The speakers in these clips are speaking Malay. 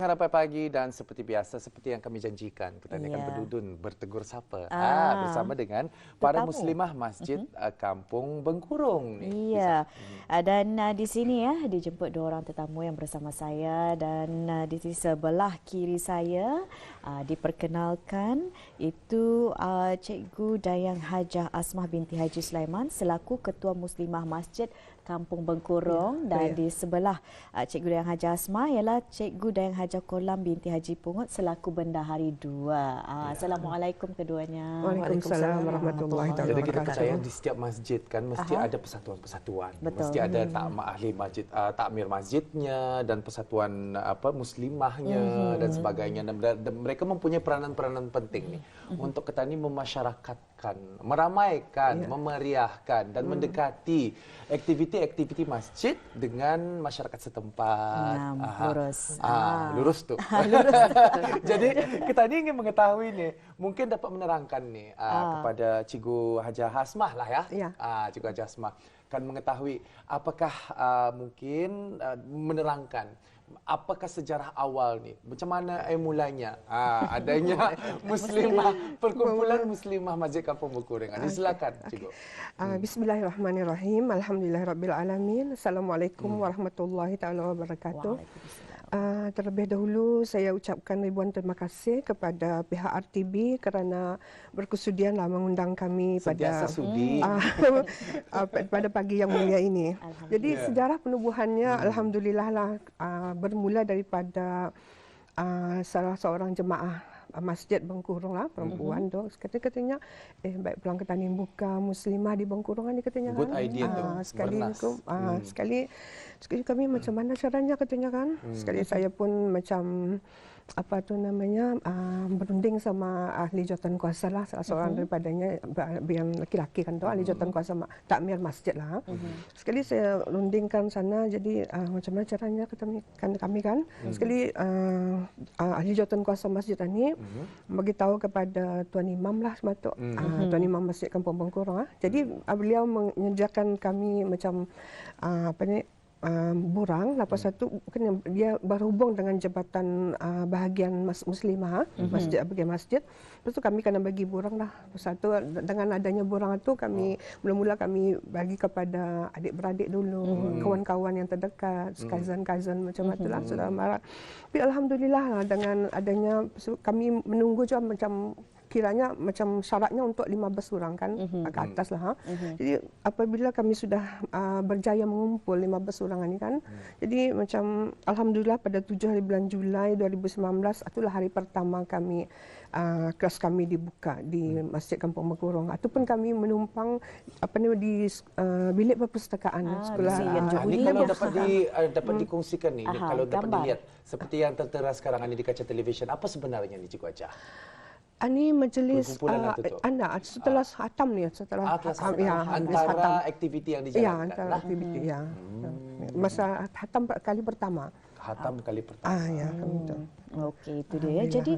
Harapan pagi dan seperti biasa, seperti yang kami janjikan, kita akan berdudun, bertegur sapa bersama dengan para muslimah Masjid Kampung Bengkurung. Iya, dan di sini ya dijemput dua orang tetamu yang bersama saya dan di sebelah kiri saya diperkenalkan itu Cikgu Dayang Hajah Asmah binti Haji Sulaiman selaku Ketua Muslimah Masjid Kampung Bengkurung dan di sebelah Cikgu Dayang Hajah Asmah ialah Cikgu Dayang Hajah Kolam binti Haji Pungut selaku Bendahari 2. Assalamualaikum keduanya. Waalaikumsalam warahmatullahi wabarakatuh. Jadi kita percaya di setiap masjid kan mesti ada persatuan-persatuan. Mesti ada ahli masjid, takmir masjidnya dan persatuan muslimahnya dan sebagainya. Dan mereka mempunyai peranan-peranan penting nih untuk kita ini memasyarakatkan, meramaikan, memeriahkan dan mendekati aktiviti masjid dengan masyarakat setempat. Lurus tuh. Jadi kita ini ingin mengetahui nih, mungkin dapat menerangkan nih kepada Cikgu Hajah Asmah lah ya. Cikgu Hajah Asmah kan mengetahui apakah mungkin menerangkan apakah sejarah awal nih, macam mana mulanya adanya muslimah, perkumpulan muslimah Masjid Kampung Bengkurung. Silakan Cikgu. Bismillahirrahmanirrahim. Alhamdulillahirabbil alamin. Assalamualaikum warahmatullahi taala wabarakatuh. Terlebih dahulu saya ucapkan ribuan terima kasih kepada pihak RTB kerana berkesudianlah mengundang kami pada pada pagi yang mulia ini. Jadi sejarah penubuhannya alhamdulillah lah bermula daripada salah seorang jemaah Masjid Bengkurung lah, perempuan tu katanya baik pulang ke Tanim Buka muslimah di Bengkurung ni katanya good idea tu. Sekali kami macam mana caranya katanya kan. Sekali saya pun macam berunding sama ahli jawatan kuasa lah, salah seorang daripadanya yang laki-laki kan tu, ahli jawatan kuasa takmir masjid lah. Sekali saya rundingkan sana, jadi macam mana caranya kami kan. Sekali ahli jawatan kuasa masjid ni bagi tahu kepada Tuan Imam lah sematuk, Tuan Imam Masjid Kampung Bengkurung. Jadi beliau menyediakan kami macam burang. Lepas satu dia berhubung dengan jabatan bahagian muslimah, bahagian masjid. Lepas tu kami kena bagi burang lah. Lepas satu dengan adanya burang itu kami mula-mula kami bagi kepada adik-beradik dulu, kawan-kawan yang terdekat, cousin-cousin macam itulah, saudara mara. Tapi alhamdulillah lah, dengan adanya kami menunggu juga macam kiranya macam syaratnya untuk 15 orang kan ke atas lah. Jadi apabila kami sudah berjaya mengumpul 15 orang ini kan, jadi macam alhamdulillah pada 7 hari bulan Julai 2019 itulah hari pertama kami kelas kami dibuka di Masjid Kampung Bengkurung. Ataupun kami menumpang di bilik perpustakaan sekolah. Ini kalau dapat dikongsikan nih, kalau dapat dilihat seperti yang tertera sekarang ini di kaca televisyen, apa sebenarnya nih Cikgu Hajah? Ini majlis anak setelah hatam ni, setelah antara aktiviti yang dijalankan. Antara aktiviti masa hatam kali pertama. Kali pertama. Okey, itu dia ya. Jadi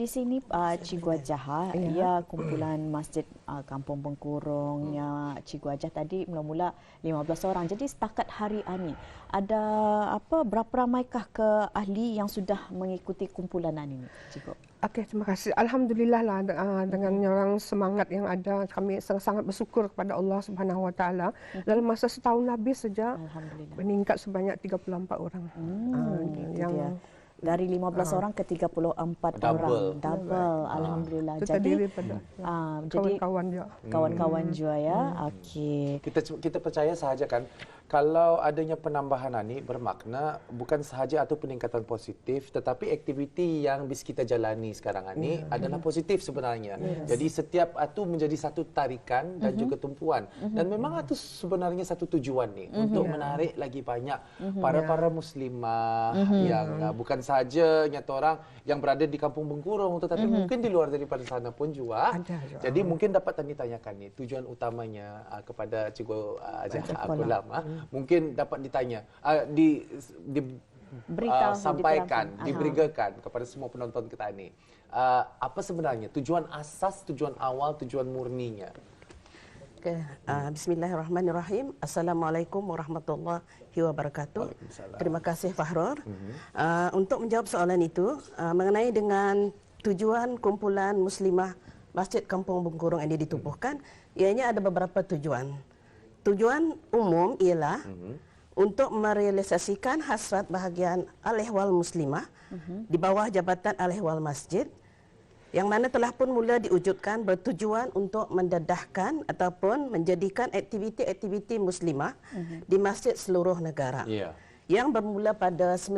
di sini Cikgu Hajah ya kumpulan Masjid Kampung Bengkurung ya Cikgu Hajah tadi mula-mula 15 orang. Jadi setakat hari ini ada berapa ramaikah ke ahli yang sudah mengikuti kumpulan ini Cikgu? Okey, terima kasih. Alhamdulillah lah dengan orang semangat yang ada, kami sangat bersyukur kepada Allah Subhanahu Wa Taala. Dalam masa setahun lebih saja meningkat sebanyak 34 orang. Yang dari 15 orang ke 34 orang. Double. Alhamdulillah. Jadi kawan-kawan juga ya. Okey. Kita percaya sahaja kan kalau adanya penambahan ini bermakna bukan sahaja atau peningkatan positif, tetapi aktiviti yang bisa kita jalani sekarang ini adalah positif sebenarnya. Jadi setiap itu menjadi satu tarikan dan juga tumpuan. Dan memang itu sebenarnya satu tujuan nih untuk menarik lagi banyak para muslimah yang bukan saja nyata orang yang berada di Kampung Bengkurung, tetapi mungkin di luar daripada sana pun juga. Jadi mungkin dapat ditanyakan nih tujuan utamanya kepada Cikgu Hajah Kolam. Mungkin dapat ditanya, diberikan kepada semua penonton kita ini. Apa sebenarnya tujuan asas, tujuan awal, tujuan murninya? Okay. Bismillahirrahmanirrahim. Assalamualaikum warahmatullahi wabarakatuh. Terima kasih Fahrur. Untuk menjawab soalan itu mengenai dengan tujuan kumpulan muslimah Masjid Kampung Bengkurung ini ditubuhkan, ianya ada beberapa tujuan. Tujuan umum ialah untuk merealisasikan hasrat bahagian al-ihwal muslimah di bawah jabatan al-ihwal masjid, yang mana telah pun mula diwujudkan bertujuan untuk mendedahkan ataupun menjadikan aktiviti-aktiviti muslimah di masjid seluruh negara. Yang bermula pada 19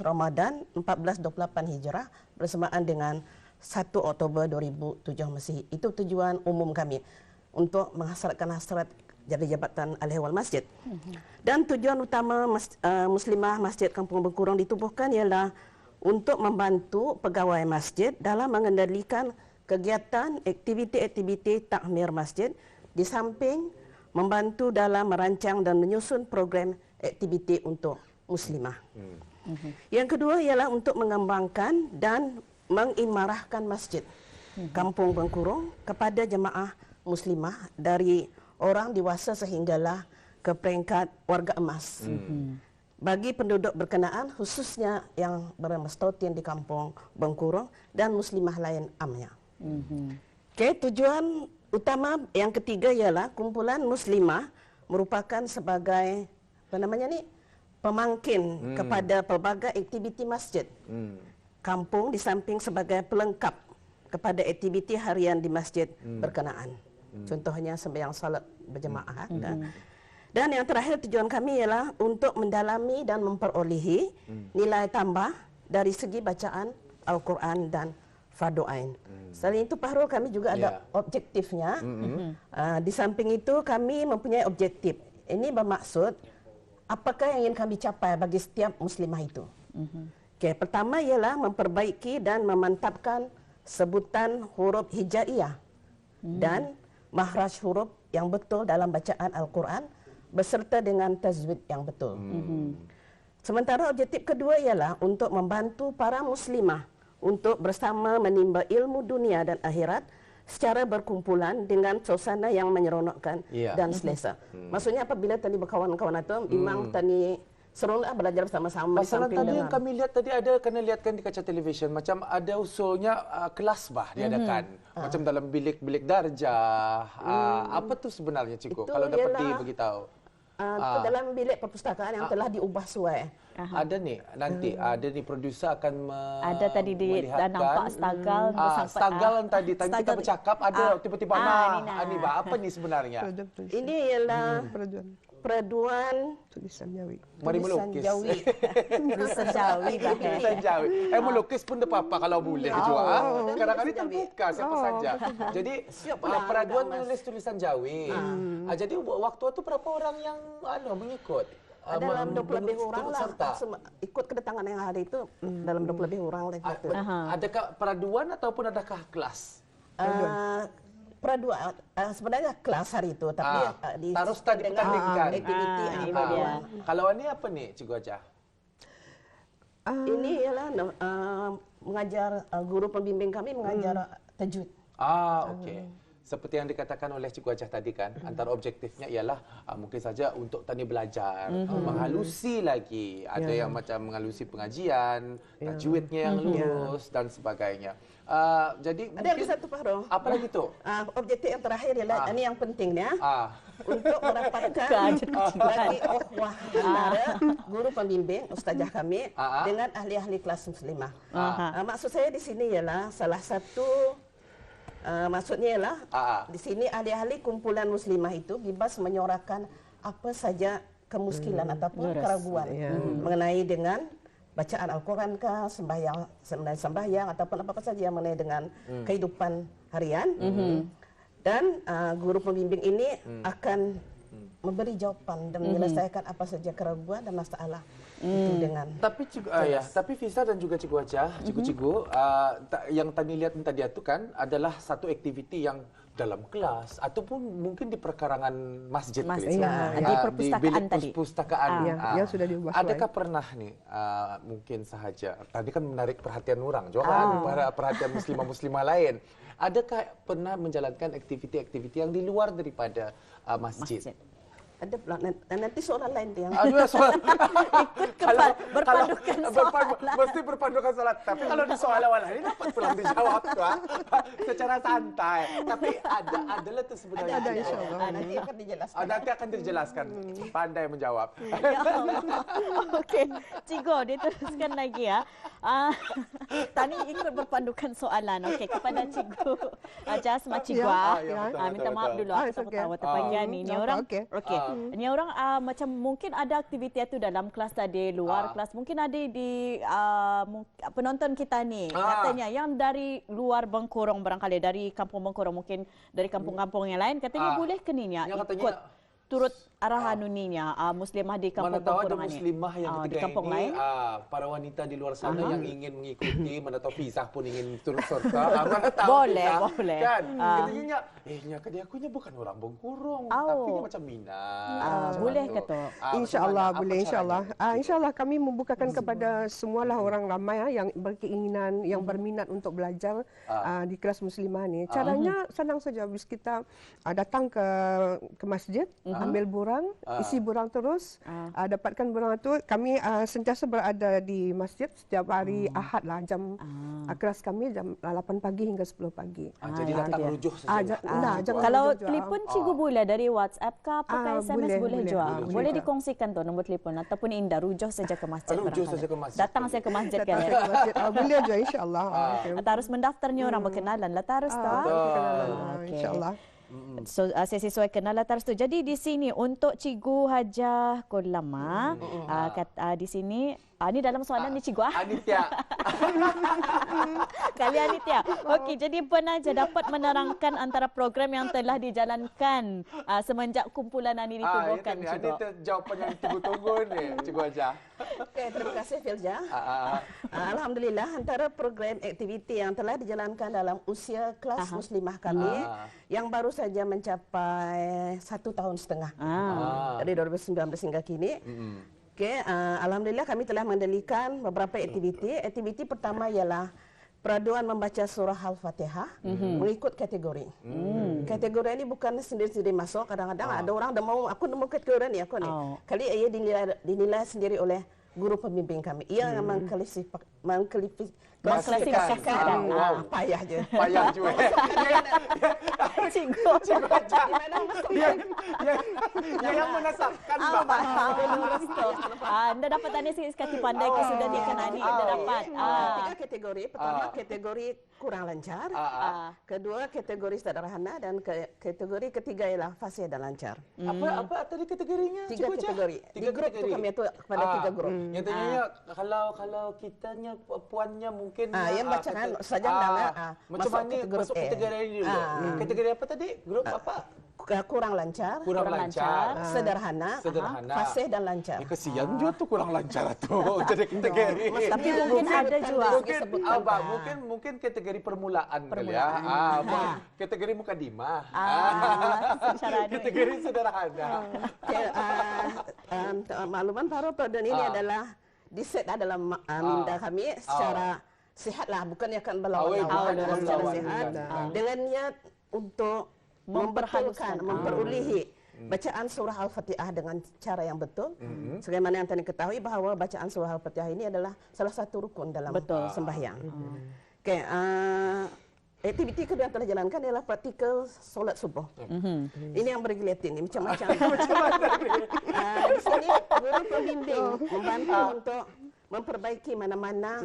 Ramadan 1428 Hijrah bersamaan dengan 1 Oktober 2007 Masihi. Itu tujuan umum kami untuk menghasratkan hasrat jadi jabatan al-ihwal masjid. Dan tujuan utama muslimah Masjid Kampung Bengkurung ditubuhkan ialah untuk membantu pegawai masjid dalam mengendalikan kegiatan aktiviti-aktiviti takmir masjid, di samping membantu dalam merancang dan menyusun program aktiviti untuk muslimah. Yang kedua ialah untuk mengembangkan dan mengimarahkan masjid Kampung Bengkurung kepada jemaah muslimah dari orang dewasa sehinggalah ke peringkat warga emas. Bagi penduduk berkenaan, khususnya yang bermestautin di Kampung Bengkurung dan muslimah lain amnya. Tujuan utama yang ketiga ialah kumpulan muslimah merupakan sebagai pemangkin kepada pelbagai aktiviti masjid kampung, di samping sebagai pelengkap kepada aktiviti harian di masjid berkenaan. Contohnya sembahyang salat berjemaah. Dan yang terakhir tujuan kami ialah untuk mendalami dan memperolehi nilai tambah dari segi bacaan Al-Quran dan fardu ain. Selain itu Fahrul, kami juga ada objektifnya. Di samping itu kami mempunyai objektif. Ini bermaksud apakah yang ingin kami capai bagi setiap muslimah itu. Pertama ialah memperbaiki dan memantapkan sebutan huruf hijaiyah dan makhraj huruf yang betul dalam bacaan Al-Quran beserta dengan tajwid yang betul. Sementara objektif kedua ialah untuk membantu para muslimah untuk bersama menimba ilmu dunia dan akhirat secara berkumpulan dengan suasana yang menyeronokkan dan selesa. Maksudnya apabila tadi berkawan-kawan itu memang tadi serulah belajar bersama-sama. Masalah tadi yang kami lihat tadi ada, kena lihatkan di kaca televisyen, macam ada usulnya kelas diadakan. Macam dalam bilik-bilik darjah. Apa tu sebenarnya Cikgu? Kalau dapat diberitahu. Dalam bilik perpustakaan yang telah diubah suai. Ada nih, nanti ada nih produser akan ada tadi nampak stagal. Stagal tadi kita bercakap, ada tiba-tiba apa nih sebenarnya? Ini ialah peraduan tulisan Jawi. Mari melukis. Tulisan Jawi. Tulisan Jawi. Melukis pun tak apa kalau boleh juga. Kadang-kadang terbuka siapa saja. Jadi peraduan menulis tulisan Jawi. Jadi waktu itu berapa orang yang mengikut? Ada dalam 20 lebih orang lah. Ikut kedatangan yang hari itu dalam 20 lebih orang lah. Adakah peraduan ataupun adakah kelas? Peraduan sebenarnya kelas hari itu, tapi harus tadi pertandingkan aktiviti. Kalau ini apa nih Cikgu Ajah? Ini ialah mengajar, guru pembimbing kami mengajar tajwid. Okey. Seperti yang dikatakan oleh Cikgu Ajah tadi kan, antara objektifnya ialah mungkin saja untuk tani belajar, menghalusi lagi. Ada yang macam menghalusi pengajian, tajwidnya yang lurus dan sebagainya. Jadi ada lagi satu Fahrul. Apa lagi tu? Objektif yang terakhir ialah ini yang pentingnya untuk mendapatkan lagi ukhuwah antara guru pembimbing ustazah kami dengan ahli-ahli kelas muslimah. Maksud saya di sini ialah salah satu maksudnya ialah di sini ahli-ahli kumpulan muslimah itu bebas menyorakan apa saja kemuskilan ataupun keraguan mengenai dengan bacaan Al-Quran kah, sembahyang ataupun apa saja yang mengenai dengan kehidupan harian. Dan guru pembimbing ini akan memberi jawapan dan menyelesaikan apa saja keraguan dan masalah itu dengan. Tapi tapi Fiza dan juga Cikgu Aja, Cikgu-Cikgu, yang tadi lihat tadi itu kan adalah satu aktiviti yang dalam kelas ataupun mungkin di perkarangan masjid, di perpustakaan bilik tadi. Perpustakaan. Yang sudah diubah. Adakah pernah nih mungkin sahaja tadi kan menarik perhatian orang juga kan, perhatian muslimah-muslimah lain. Adakah pernah menjalankan aktiviti-aktiviti yang di luar daripada masjid? Ada pula nanti soalan lain tu yang Aduh, soal berpandukan soalan. mesti berpandukan soalan. Tapi kalau di soal awal ini dapat pulang dijawab tuh, secara santai. Tapi adalah tu sebenarnya. Ada insyaAllah. nanti akan dijelaskan. Nanti akan dijelaskan. Pandai menjawab. Ya Allah. Okey, Cikgu, diteruskan lagi ya. Tadi ikut berpandukan soalan. Okey, kepada Cikgu Jasma Cikgu. Minta maaf dulu aku tahu terpanjang ni. Ni orang. Okey. Ni orang macam mungkin ada aktiviti itu dalam kelas tadi, luar kelas. Mungkin ada di penonton kita ni. Katanya yang dari luar Bengkurong barangkali, dari kampung Bengkurong, mungkin dari kampung-kampung yang lain. Katanya boleh ke ni ikut turut arahan nuninya muslimah di kampung mana tahu ada Bengkurong ni. muslimah yang Di ketiga kampung ini, lain. para wanita di luar sana yang ingin mengikuti, mana tahu Fizah pun ingin turut serta. Mana tahu Boleh, Fizah, boleh. Kan? Katanya, dia akunya bukan orang Bengkurong, tapi dia macam Minang. Boleh ke tu? InsyaAllah boleh, insyaAllah. InsyaAllah kami membukakan kepada semualah orang ramai yang berkeinginan, yang berminat untuk belajar di kelas muslimah ni. Caranya senang saja. Habis kita datang ke masjid, ambil burang, isi burang terus, dapatkan burang itu. Kami sentiasa berada di masjid setiap hari Ahad lah. Jam kelas kami jam 8 pagi hingga 10 pagi. Jadi datang rujuh saja. Kalau telefon Cikgu boleh dari WhatsApp ke pakai SMS boleh juga. Boleh dikongsikan tu nombor telefon ataupun Indah rujuh saja ke masjid. Rujuh saja ke masjid. Datang saya ke masjid kan. Boleh aja insyaAllah. Harus mendaftarnya orang berkenalan lah terus tak. InsyaAllah. So, saya sesuai kenalan terus tu. Jadi di sini untuk Cikgu Hajah Kolama, di sini ini dalam soalan ni Cikgu Anitya. Kali Anitya. Okey, jadi penaja dapat menerangkan antara program yang telah dijalankan semenjak kumpulan ini ditubuhkan, Cikgu. Ini jawapan yang tunggu-tunggu ni, Cikgu Hajah. Okey, terima kasih Filja. Alhamdulillah, antara program aktiviti yang telah dijalankan dalam usia kelas muslimah kami yang baru saja mencapai 1 tahun setengah dari 2019 hingga kini. Okay, alhamdulillah kami telah mengendalikan beberapa aktiviti. Aktiviti pertama ialah peraduan membaca surah Al-Fatihah mengikut kategori. Kategori ini bukan sendiri-sendiri masuk. Kadang-kadang ada orang dah mau aku nemu kategori ni aku ni. Kali ia dinilai sendiri oleh guru pembimbing kami. Ia mengklasifikasikan. Payah je. Payah juga. Cikgu. Yang menasabkan Bapak. Anda dapat tanya sekali pandai ke sudah dikenali. Anda dapat. 3 kategori. Pertama kategori kurang lancar. Kedua kategori sederhana dan kategori ketiga ialah fasih dan lancar. Apa tadi kategorinya? 3 kategori. Di grup tu kami atur kepada 3 grup. Yang tanya kalau kitanya puannya mungkin yang bacaan saja macam mana masuk kategori ini dulu. Kategori apa tadi? Grup apa? Kurang lancar, sederhana, fasih dan lancar. Kesian juga tu kurang lancar tu jadi kategori. Tapi mungkin ada juga. Mungkin kategori permulaan kali ya. Kategori mukadimah. Kategori sederhana. Makluman baru pada ini adalah diset dalam minda kami secara sihatlah, bukannya akan berlawan-lawan secara sihat dengan niat untuk memperulihi bacaan surah Al-Fatihah dengan cara yang betul. Sebagaimana yang tadi ketahui bahawa bacaan surah Al-Fatihah ini adalah salah satu rukun dalam sembahyang. Okey, aktiviti kedua yang telah dijalankan ialah praktikal solat subuh. Ini yang bergilatin, ini macam-macam. Di sini guru pembimbing membantu untuk memperbaiki mana-mana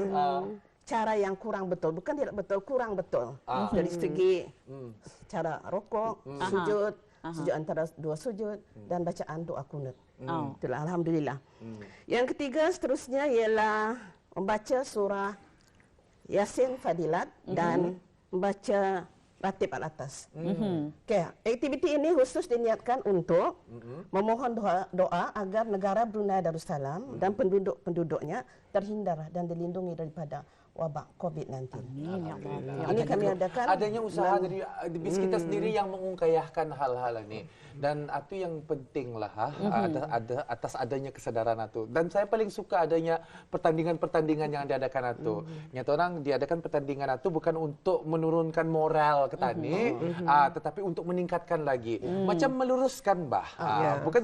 cara yang kurang betul, bukan tidak betul, kurang betul. Dari segi cara rokok, sujud antara 2 sujud dan bacaan doa kunut. Itulah alhamdulillah. Yang ketiga seterusnya ialah membaca surah Yasin Fadilat dan membaca ratib al-atas. Okay. Aktiviti ini khusus diniatkan untuk memohon doa agar negara Brunei Darussalam dan penduduk-penduduknya terhindar dan dilindungi daripada wabak COVID-19. Ini kami adakan. Adanya usaha dari BIS kita sendiri yang mengungkayahkan hal-hal ini. Dan itu yang penting lah, ada atas adanya kesadaran itu. Dan saya paling suka adanya pertandingan-pertandingan yang diadakan itu. Nyata orang diadakan pertandingan itu bukan untuk menurunkan moral ketani, tetapi untuk meningkatkan lagi. Macam meluruskan bukan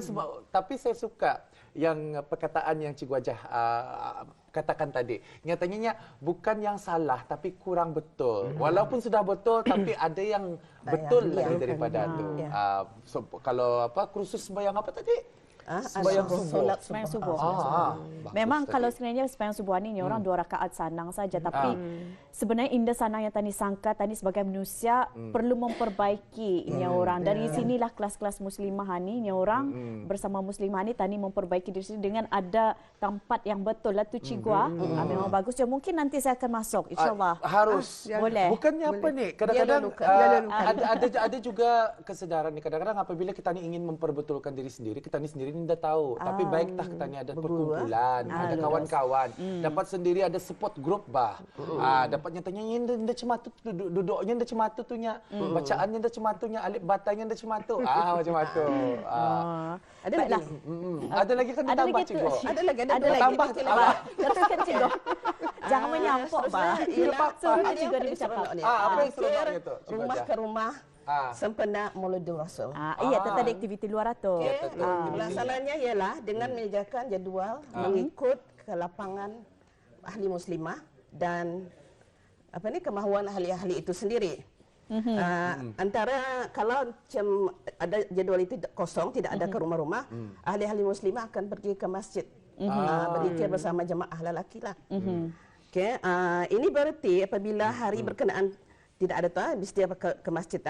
tapi saya suka yang perkataan yang Cikgu Wajah katakan tadi. Nyatanya bukan yang salah tapi kurang betul. Walaupun sudah betul tapi ada yang betul lagi daripada itu. So, kalau kursus sembahyang apa tadi? Sembahyang subuh. Memang kalau sebenarnya sembahyang subuh ni orang 2 rakaat sanang saja, tapi sebenarnya indah sanang yang tadi sangka tadi sebagai manusia perlu memperbaiki orang. Dari sinilah kelas-kelas muslimah ni orang bersama muslimah ni tadi memperbaiki diri sendiri dengan ada tempat yang betul lah tu Cikgu. Memang bagus. Ya, mungkin nanti saya akan masuk insyaallah. Harus. Boleh. Bukannya apa ni? Kadang-kadang ada juga kesedaran ni. Kadang-kadang apabila kita ni ingin memperbetulkan diri sendiri, kita ni sendiri tidak tahu, tapi baik tak kita ni ada perkumpulan, ada kawan-kawan, dapat sendiri ada support group dapat nyatanya indah cematu duduknya indah cematu tuhnya, bacaannya indah cematunya, alif batanya indah cematu, macam itu. Ada lagi. Ada lagi kan ditambah Cikgu. Ada lagi. Tambah. Katakan Cikgu. Jangan menyampuk Ada Cikgu ada bercakap. Apa yang sebenarnya itu? Rumah ke rumah. Sempena Maulidul Rasul. Iya, tetap ada aktiviti luar tu. Pelaksananya ialah dengan menyediakan jadual mengikut ke lapangan ahli muslimah dan kemahuan ahli-ahli itu sendiri. Antara kalau macam ada jadual itu kosong, tidak ada ke rumah-rumah, ahli-ahli muslimah akan pergi ke masjid, berzikir bersama jemaah lelaki lah. Ini berarti apabila hari berkenaan tidak ada tuan, mesti ke masjid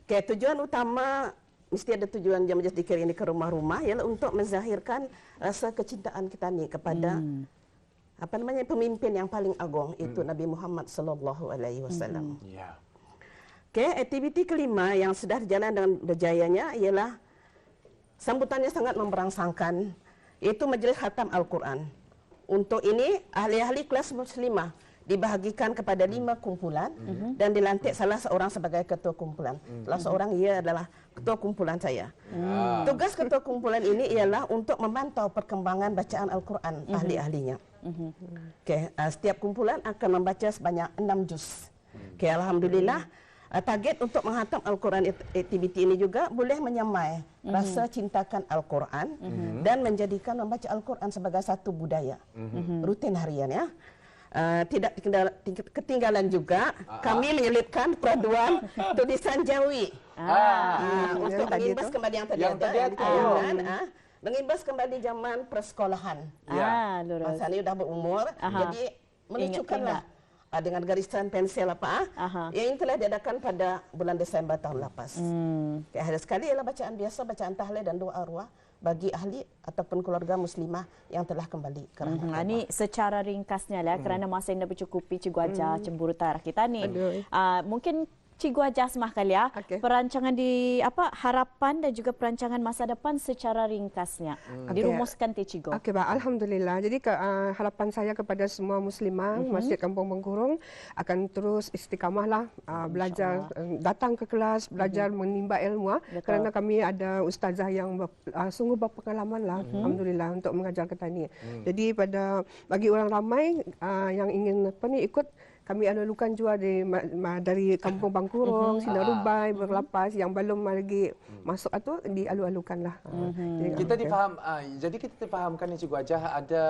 tujuan utama mesti ada tujuan jam zikir ini ke rumah-rumah ialah untuk menzahirkan rasa kecintaan kita ni kepada pemimpin yang paling agung itu Nabi Muhammad sallallahu alaihi wasallam. Aktiviti kelima yang sudah berjalan dengan berjayanya ialah sambutannya sangat memberangsangkan, iaitu majlis khatam Al-Quran. Untuk ini ahli-ahli kelas muslimah dibahagikan kepada 5 kumpulan dan dilantik salah seorang sebagai ketua kumpulan. Salah seorang ia adalah ketua kumpulan saya. Tugas ketua kumpulan ini ialah untuk memantau perkembangan bacaan Al-Quran ahli-ahlinya. Setiap kumpulan akan membaca sebanyak 6 juz. Alhamdulillah, target untuk menghatam Al-Quran aktiviti ini juga boleh menyamai rasa cintakan Al-Quran dan menjadikan membaca Al-Quran sebagai satu budaya rutin harian ya. Tidak ketinggalan juga kami menyelipkan peraduan tulisan Jawi untuk mengimbas kembali yang tadi ditayangkan, mengimbas kembali zaman persekolahan. Masa ini sudah berumur, jadi melucukanlah dengan garisan pensil yang telah diadakan pada bulan Desember tahun lepas. Ada sekali ialah bacaan biasa, bacaan tahlil dan doa arwah bagi ahli ataupun keluarga muslimah yang telah kembali ke rahmat Allah. Ini secara ringkasnya lah kerana masa yang dah bercukupi Cikgu Wajah cemburu tarikh kita ni. Mungkin Cikgu Wajah semah kali perancangan di harapan dan juga perancangan masa depan secara ringkasnya. Dirumuskan Cikgu. Alhamdulillah. Jadi harapan saya kepada semua muslimah Masjid Kampung Bengkurung akan terus istiqamah lah belajar, datang ke kelas, belajar menimba ilmu kerana kami ada ustazah yang sungguh berpengalaman lah alhamdulillah untuk mengajar kita ni. Jadi bagi orang ramai yang ingin ikut, kami alu-alukan juga dari Kampung Bangkurung, Sinar Rubai, Berlapas yang belum lagi masuk itu dialu-alukan lah. Jadi kita difahamkan ni Cikgu Wajah ada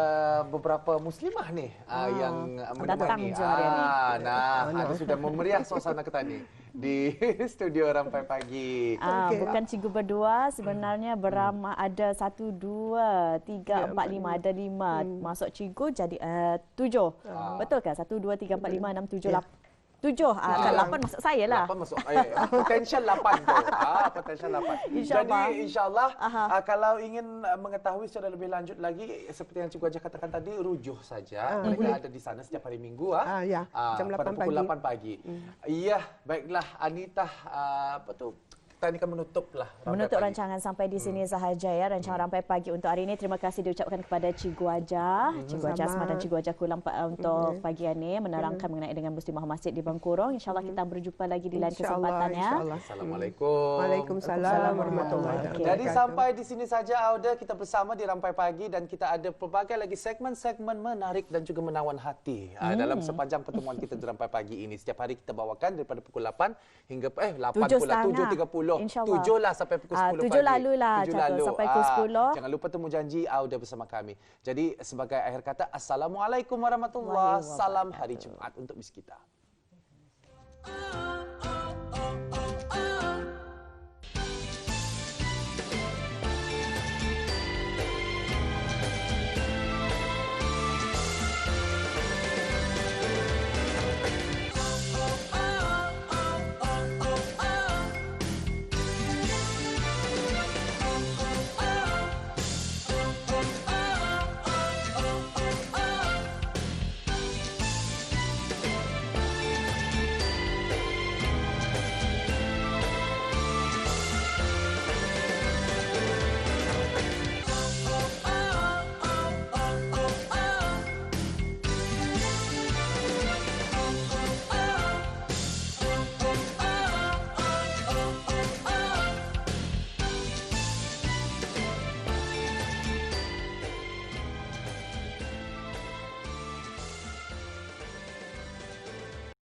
beberapa muslimah ni yang menemani. Ada sudah memeriah suasana kita ni di studio Rampai Pagi. Bukan Cikgu berdua, sebenarnya beramai ada 1, 2, 3, 4, 5, ada 5 masuk Cikgu jadi 7. Betul ke? 1, 2, 3, 4, 5, 6, 7, 8. Kan 8 masuk saya lah. 8 masuk. Potential 8 tu. Potential 8. InsyaAllah. Jadi insyaAllah kalau ingin mengetahui secara lebih lanjut lagi seperti yang Cikgu Hajah katakan tadi, rujuh saja. Mereka ada di sana setiap hari Minggu Ya, jam 8 pada pukul 8 pagi. Iya, baiklah Anita, kita akan menutup rancangan sampai di sini sahaja ya, rancangan Rampai Pagi untuk hari ini. Terima kasih diucapkan kepada Cikgu Hajah, Cikgu Hajah Asma dan Cikgu Hajah Kulang untuk pagi ini menerangkan mengenai dengan Muslimah Masjid di Bangkurong. InsyaAllah kita berjumpa lagi di lain kesempatannya. Assalamualaikum. Waalaikumsalam warahmatullahi wabarakatuh. Jadi sampai di sini saja Auda, kita bersama di Rampai Pagi dan kita ada pelbagai lagi segmen-segmen menarik dan juga menawan hati dalam sepanjang pertemuan kita di Rampai Pagi ini. Setiap hari kita bawakan daripada pukul 8 hingga 8 pula 7.30. 7 lah sampai pukul 10 pagi. 7 lalu lah sampai pukul 10. Jangan lupa temu janji Auda bersama kami. Jadi sebagai akhir kata, Assalamualaikum warahmatullahi wabarakatuh. Salam hari Jumaat untuk bis kita.